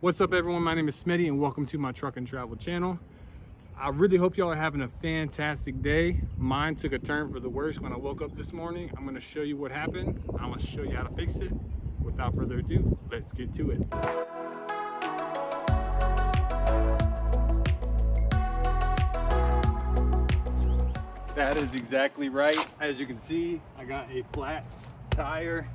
What's up everyone, my name is Smitty and welcome to my truck and travel channel. I really hope y'all are having a fantastic day. Mine took a turn for the worse when I woke up this morning. I'm going to show you what happened. I'm going to show you how to fix it. Without further ado, let's get to it. That is exactly right. As you can see, I got a flat tire.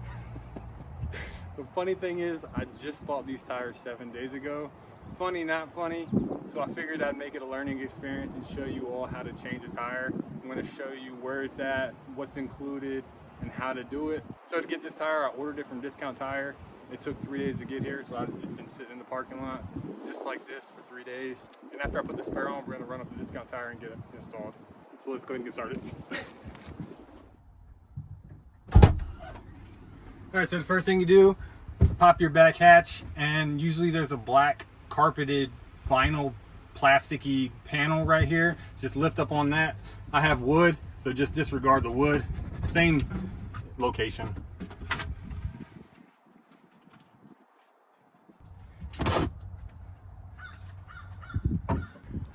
The funny thing is, I just bought these tires 7 days ago. Funny, not funny. So I figured I'd make it a learning experience and show you all how to change a tire. I'm going to show you where it's at, what's included, and how to do it. So to get this tire, I ordered it from Discount Tire. It took 3 days to get here, so I've been sitting in the parking lot just like this for 3 days. And after I put the spare on, we're going to run up the Discount Tire and get it installed. So let's go ahead and get started. All right, so the first thing you do, pop your back hatch, and usually there's a black carpeted vinyl plasticky panel right here. Just lift up on that. I have wood, so just disregard the wood. Same location. All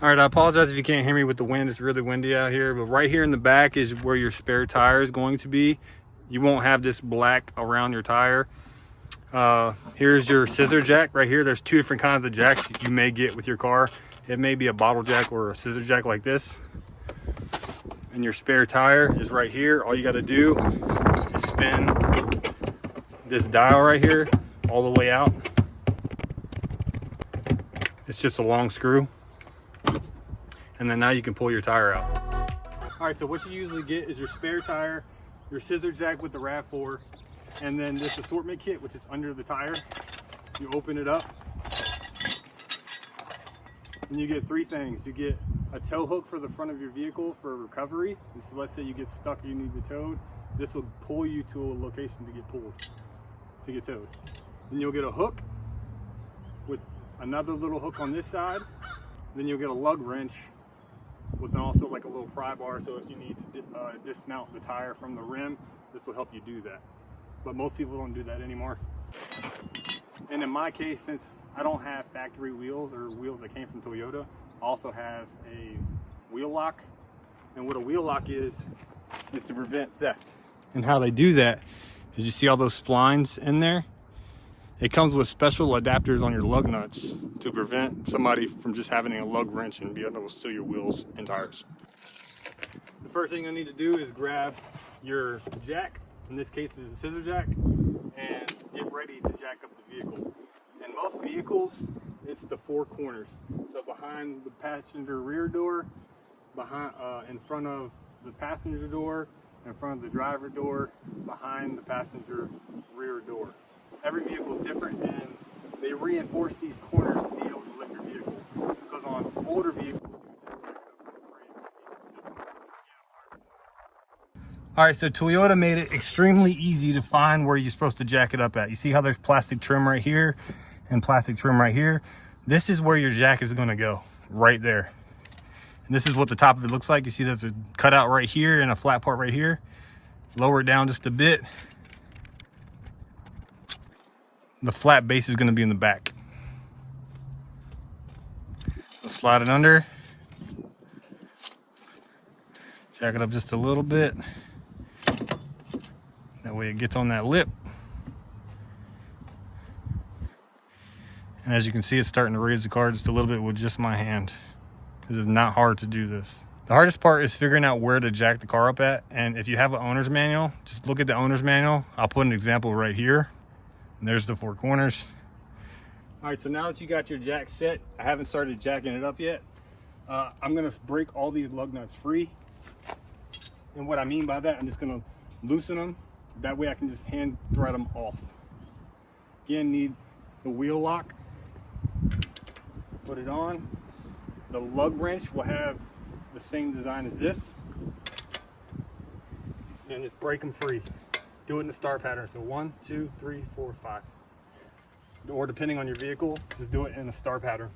right, I apologize if you can't hear me with the wind. It's really windy out here, but right here in the back is where your spare tire is going to be. You won't have this black around your tire. Here's your scissor jack right here. There's two different kinds of jacks you may get with your car. It may be a bottle jack or a scissor jack like this. And your spare tire is right here. All you got to do is spin this dial right here all the way out. It's just a long screw. And then now you can pull your tire out. All right, so what you usually get is your spare tire, your scissor jack with the RAV4, and then this assortment kit, which is under the tire. You open it up, and you get three things. You get a tow hook for the front of your vehicle for recovery. And so let's say you get stuck or you need to be towed. This will pull you to a location to get towed. Then you'll get a hook with another little hook on this side. Then you'll get a lug wrench with also like a little pry bar, so if you need to dismount the tire from the rim, this will help you do that. But most people don't do that anymore. And in my case, since I don't have factory wheels or wheels that came from Toyota, I also have a wheel lock. And what a wheel lock is to prevent theft. And how they do that is, you see all those splines in there? It comes with special adapters on your lug nuts to prevent somebody from just having a lug wrench and be able to steal your wheels and tires. The first thing I need to do is grab your jack. In this case, this is a scissor jack, and get ready to jack up the vehicle. In most vehicles, it's the four corners. So behind the passenger rear door, in front of the passenger door, in front of the driver door, behind the passenger rear door. Every vehicle is different, and they reinforce these corners to be able to lift your vehicle. Because on older vehicles, all right, so Toyota made it extremely easy to find where you're supposed to jack it up at. You see how there's plastic trim right here and plastic trim right here? This is where your jack is going to go, right there. And this is what the top of it looks like. You see there's a cutout right here and a flat part right here. Lower it down just a bit. The flat base is going to be in the back. So slide it under. Jack it up just a little bit. That way it gets on that lip. And as you can see, it's starting to raise the car just a little bit with just my hand. Because it's not hard to do this. The hardest part is figuring out where to jack the car up at. And if you have an owner's manual, just look at the owner's manual. I'll put an example right here. And there's the four corners. All right, so now that you got your jack set, I haven't started jacking it up yet. I'm gonna break all these lug nuts free. And what I mean by that, I'm just gonna loosen them. That way I can just hand thread them off. Again, need the wheel lock. Put it on. The lug wrench will have the same design as this. And just break them free. Do it in the star pattern. So 1, 2, 3, 4, 5. Or depending on your vehicle, just do it in a star pattern.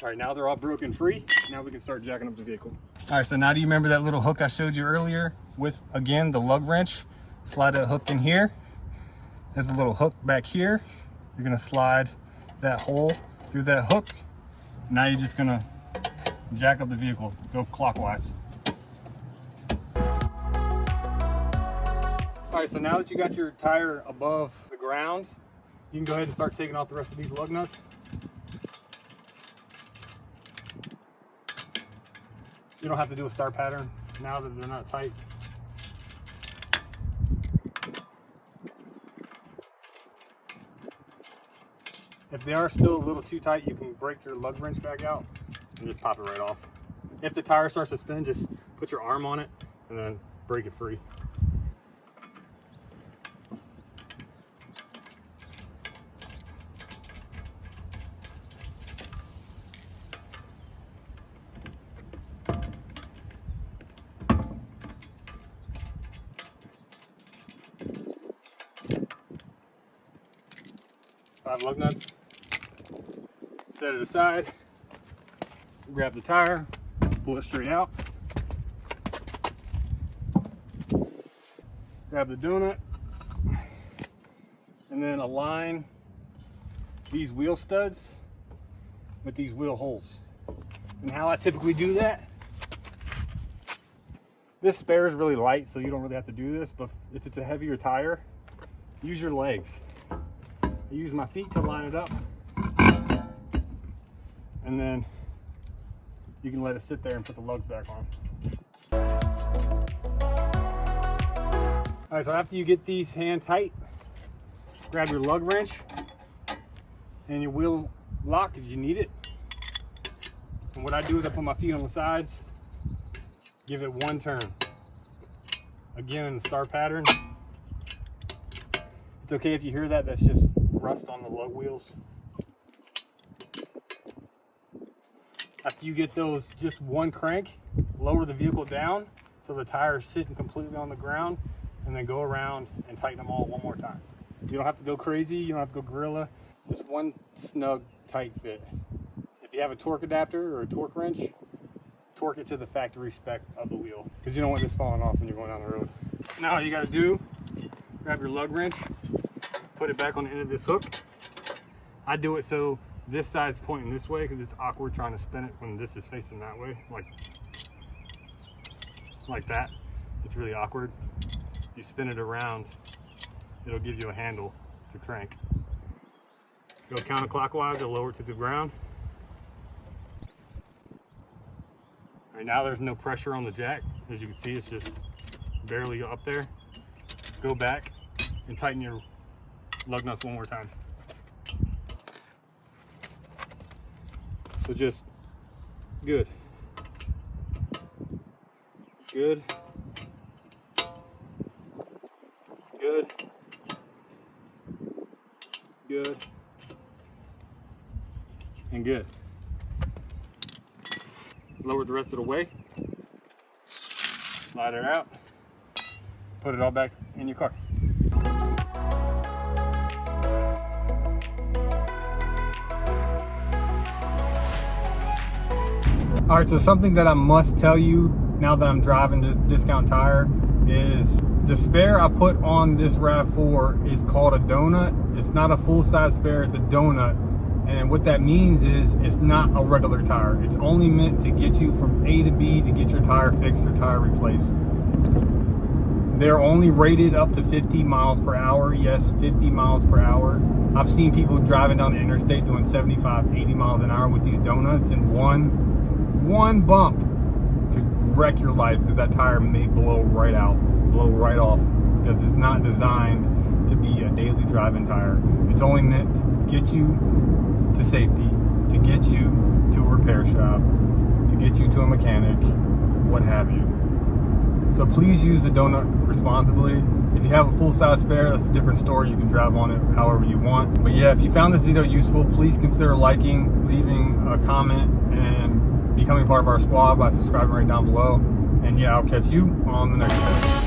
All right, now they're all broken free. Now we can start jacking up the vehicle. All right, so now do you remember that little hook I showed you earlier with, again, the lug wrench? Slide that hook in here. there's a little hook back here. You're gonna slide that hole through that hook. Now you're just gonna jack up the vehicle, go clockwise. All right, so now that you got your tire above the ground, you can go ahead and start taking off the rest of these lug nuts. You don't have to do a star pattern now that they're not tight. If they are still a little too tight, you can break your lug wrench back out and just pop it right off. If the tire starts to spin, just put your arm on it and then break it free. Five lug nuts. Set it aside. Grab the tire, pull it straight out. Grab the donut, and then align these wheel studs with these wheel holes. And how I typically do that, this spare is really light, so you don't really have to do this, but if it's a heavier tire, use your legs. I use my feet to line it up, and then you can let it sit there and put the lugs back on. All right, so after you get these hand tight, grab your lug wrench and your wheel lock if you need it. And what I do is I put my feet on the sides, give it one turn. Again, in the star pattern. It's okay if you hear that, that's just rust on the lug wheels. After you get those just one crank, lower the vehicle down so the tire is sitting completely on the ground, and then go around and tighten them all one more time. You don't have to go crazy, you don't have to go gorilla, just one snug, tight fit. If you have a torque adapter or a torque wrench, torque it to the factory spec of the wheel, because you don't want this falling off when you're going down the road. Now all you gotta do, grab your lug wrench, put it back on the end of this hook. I do it so this side's pointing this way because it's awkward trying to spin it when this is facing that way, like that. It's really awkward. If you spin it around, it'll give you a handle to crank. Go counterclockwise, it'll lower it to the ground. All right, now there's no pressure on the jack. As you can see, it's just barely up there. Go back and tighten your lug nuts one more time. So just good, good, good, good, and good. Lower the rest of the way, slide it out, put it all back in your car. All right, so something that I must tell you now that I'm driving this discount tire is the spare I put on this RAV4 is called a donut. It's not a full-size spare, it's a donut. And what that means is it's not a regular tire. It's only meant to get you from A to B to get your tire fixed or tire replaced. They're only rated up to 50 miles per hour. Yes, 50 miles per hour. I've seen people driving down the interstate doing 75, 80 miles an hour with these donuts, and one bump could wreck your life because that tire may blow right out, blow right off, because it's not designed to be a daily driving tire. It's only meant to get you to safety, to get you to a repair shop, to get you to a mechanic, what have you. So please use the donut responsibly. If you have a full-size spare, that's a different story. You can drive on it however you want. But yeah, if you found this video useful, please consider liking, leaving a comment, and becoming part of our squad by subscribing right down below. And yeah, I'll catch you on the next video.